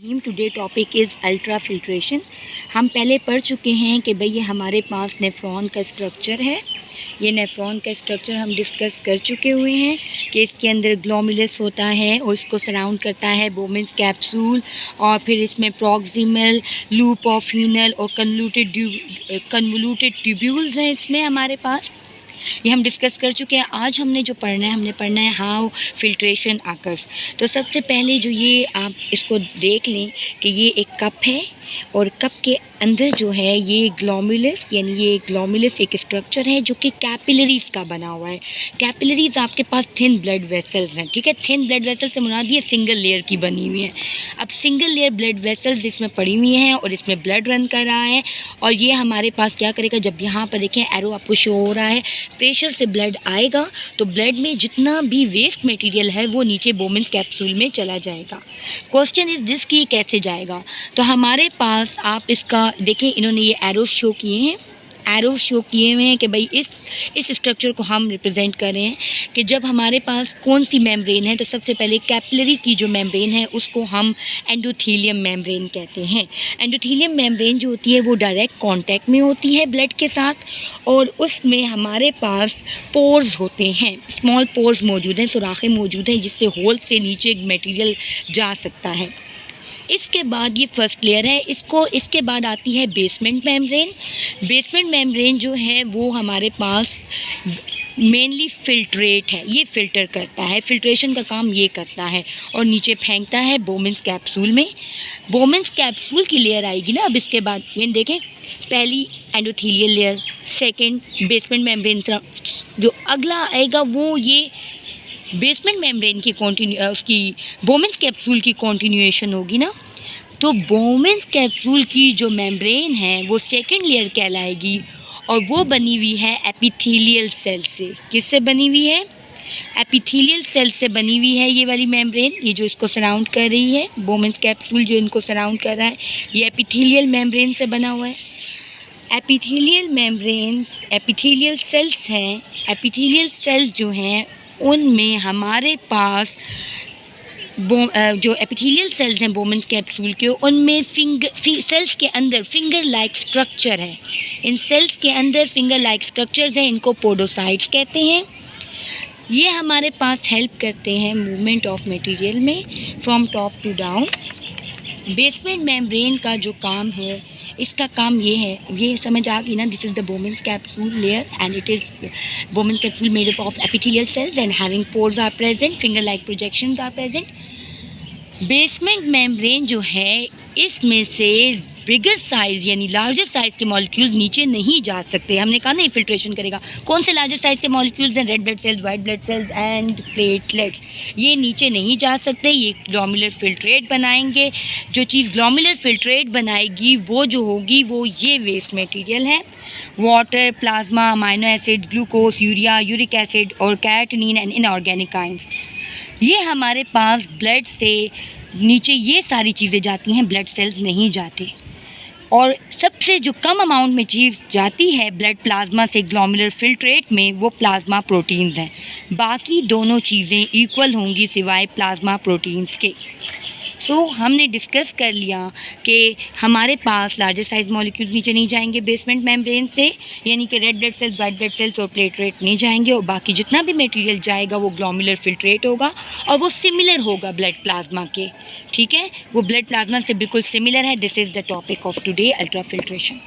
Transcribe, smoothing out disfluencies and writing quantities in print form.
Today topic is ultra filtration. हम पहले पढ़ चुके हैं कि भाई ये हमारे पास नेफ्रॉन का स्ट्रक्चर है। ये नेफ्रॉन का स्ट्रक्चर हम डिस्कस कर चुके हुए हैं कि इसके अंदर ग्लोमेरुलस होता है और इसको सराउंड करता है बोमेंस कैप्सूल, और फिर इसमें प्रॉक्सिमल लूप ऑफ हीनल और कन्वोल्यूटेड ट्यूब्यूल्स हैं इसमें हमारे पास। ये हम डिस्कस कर चुके हैं। आज हमने जो पढ़ना है, हमने पढ़ना है हाउ फिल्ट्रेशन आकर्स। तो सबसे पहले जो ये आप इसको देख लें कि ये एक कप है और कप के अंदर जो है ये ग्लोमेरुलस, यानी ये ग्लोमेरुलस एक स्ट्रक्चर है जो कि कैपिलरीज़ का बना हुआ है। कैपिलरीज़ आपके पास थिन ब्लड वेसल्स हैं, ठीक है। थिन ब्लड वेसल से मुराद ये सिंगल लेयर की बनी हुई है। अब सिंगल लेयर ब्लड वेसल्स इसमें पड़ी हुई हैं और इसमें ब्लड रन कर रहा है, और ये हमारे पास क्या करेगा, जब यहाँ पर देखें एरो आपको शो हो रहा है, प्रेशर से ब्लड आएगा तो ब्लड में जितना भी वेस्ट मटेरियल है वो नीचे बोमेंस कैप्सूल में चला जाएगा। क्वेश्चन इज़ दिस कि कैसे जाएगा। तो हमारे पास आप इसका देखें, इन्होंने ये एरोस शो किए हैं, एरोस शो किए हुए हैं कि भाई इस स्ट्रक्चर को हम रिप्रेजेंट कर रहे हैं कि जब हमारे पास कौन सी मेम्ब्रेन है। तो सबसे पहले कैपिलरी की जो मेम्ब्रेन है उसको हम एंडोथेलियम मेम्ब्रेन कहते हैं। एंडोथेलियम मेम्ब्रेन जो होती है वो डायरेक्ट कांटेक्ट में होती है ब्लड के साथ, और उसमें हमारे पास पोर्स होते हैं, स्मॉल पोर्स मौजूद हैं, सुराखें मौजूद हैं जिससे होल से नीचे मटेरियल जा सकता है। इसके बाद ये फर्स्ट लेयर है, इसके बाद आती है बेसमेंट मेम्ब्रेन। बेसमेंट मेम्ब्रेन जो है वो हमारे पास मेनली फिल्ट्रेट है, ये फ़िल्टर करता है, फिल्ट्रेशन का काम ये करता है, और नीचे फेंकता है बोमेंस कैप्सूल में। बोमेंस कैप्सूल की लेयर आएगी ना। अब इसके बाद ये देखें, पहली endothelial layer, second basement membrane, जो अगला आएगा वो ये बेसमेंट मेम्ब्रेन की उसकी बोमेंस कैप्सूल की कॉन्टिन्यूएशन होगी ना। तो बोमेंस कैप्सूल की जो मेम्ब्रेन है वो सेकंड लेयर कहलाएगी, और वो बनी हुई है एपिथेलियल सेल से। किससे बनी हुई है? एपिथेलियल सेल से बनी हुई है ये वाली मेम्ब्रेन, ये जो इसको सराउंड कर रही है, बोमेंस कैप्सूल जो इनको सराउंड कर रहा है, ये एपिथेलियल मेम्ब्रेन से बना हुआ है। एपिथेलियल मेम्ब्रेन, एपिथेलियल सेल्स हैं। एपिथेलियल सेल्स जो हैं उनमें हमारे पास जो एपिथेलियल सेल्स हैं बोमेंस कैप्सूल के, उनमें सेल्स के अंदर फिंगर लाइक स्ट्रक्चर है। इन सेल्स के अंदर फिंगर लाइक स्ट्रक्चर्स हैं, इनको पोडोसाइट्स कहते हैं। ये हमारे पास हेल्प करते हैं मूवमेंट ऑफ मटेरियल में from top to down. Basement membrane का जो काम है, इसका काम ये है, ये समझ आ गई ना। This is the Bowman's capsule layer and it is Bowman's capsule made up of epithelial cells and having pores are present, finger like projections are present. Basement membrane जो है इसमें से बिगर साइज़ यानी लार्जर साइज़ के molecules नीचे नहीं जा सकते। हमने कहा ना फिल्ट्रेशन करेगा। कौन से लार्जर साइज़ के मॉलिक्यूल्स हैं? Red blood cells, white blood cells and platelets. ये नीचे नहीं जा सकते, ये ग्लोमेरुलर फिल्ट्रेट बनाएंगे। जो चीज़ ग्लोमेरुलर फिल्ट्रेट बनाएगी वो जो होगी वो ये वेस्ट मटेरियल है, water, plasma, amino acid, glucose, urea, uric acid और कैटनीन एंड इनऑर्गेनिक आयंस। ये हमारे पास ब्लड से नीचे ये सारी चीज़ें जाती हैं, ब्लड सेल्स नहीं जाते। और सबसे जो कम अमाउंट में चीज़ जाती है ब्लड प्लाज्मा से ग्लोमेरुलर फिल्ट्रेट में, वो प्लाज्मा प्रोटीन्स हैं। बाकी दोनों चीज़ें इक्वल होंगी सिवाय प्लाज्मा प्रोटीन्स के। सो हमने डिस्कस कर लिया कि हमारे पास लार्जर साइज मॉलिक्यूल्स नीचे नहीं जाएंगे बेसमेंट मेम्ब्रेन से, यानी कि red blood cells, white blood cells और प्लेटलेट नहीं जाएंगे, और बाकी जितना भी मटेरियल जाएगा वो ग्लोमेरुलर फिल्ट्रेट होगा और वो सिमिलर होगा ब्लड प्लाज्मा के, ठीक है। वो ब्लड प्लाज्मा से बिल्कुल सिमिलर है। This is the topic of today, ultra filtration.